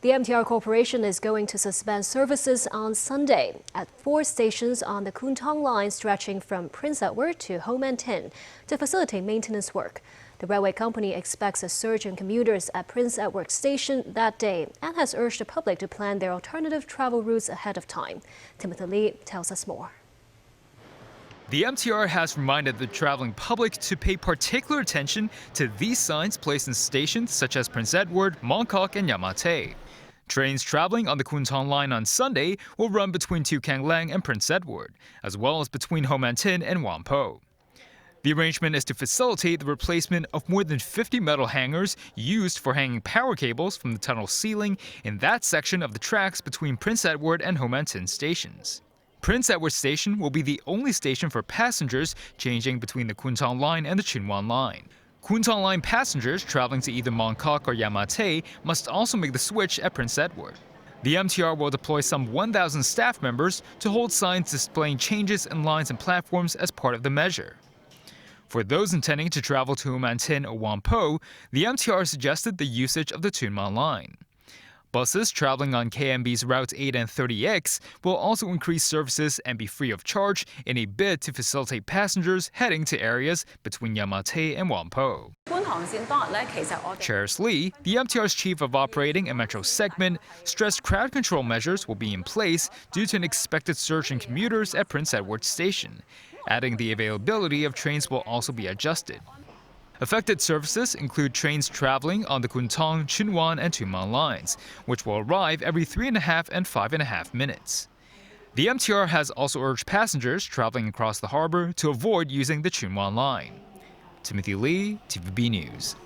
The MTR Corporation is going to suspend services on Sunday at 4 stations on the Kwun Tong Line stretching from Prince Edward to Ho Man Tin to facilitate maintenance work. The railway company expects a surge in commuters at Prince Edward Station that day and has urged the public to plan their alternative travel routes ahead of time. Timothy Lee tells us more. The MTR has reminded the traveling public to pay particular attention to these signs placed in stations such as Prince Edward, Mongkok, and Yamate. Trains traveling on the Kwun Tong Line on Sunday will run between Tukang Leng and Prince Edward, as well as between Ho Man Tin and Whampoa. The arrangement is to facilitate the replacement of more than 50 metal hangers used for hanging power cables from the tunnel ceiling in that section of the tracks between Prince Edward and Ho Man Tin stations. Prince Edward Station will be the only station for passengers changing between the Kwun Tong Line and the Chunwan Line. Kwun Tong Line passengers traveling to either Mongkok or Yamate must also make the switch at Prince Edward. The MTR will deploy some 1,000 staff members to hold signs displaying changes in lines and platforms as part of the measure. For those intending to travel to Ho Man Tin or Whampoa, the MTR suggested the usage of the Chunwan Line. Buses traveling on KMB's routes 8 and 30X will also increase services and be free of charge in a bid to facilitate passengers heading to areas between Yamate and Whampoa. Cheris Lee, the MTR's chief of operating and metro segment, stressed crowd control measures will be in place due to an expected surge in commuters at Prince Edward Station, adding the availability of trains will also be adjusted. Affected services include trains traveling on the Kwun Tong, Chunwan, and Chunman lines, which will arrive every 3.5 and 5.5 minutes. The MTR has also urged passengers traveling across the harbor to avoid using the Chunwan line. Timothy Lee, TVB News.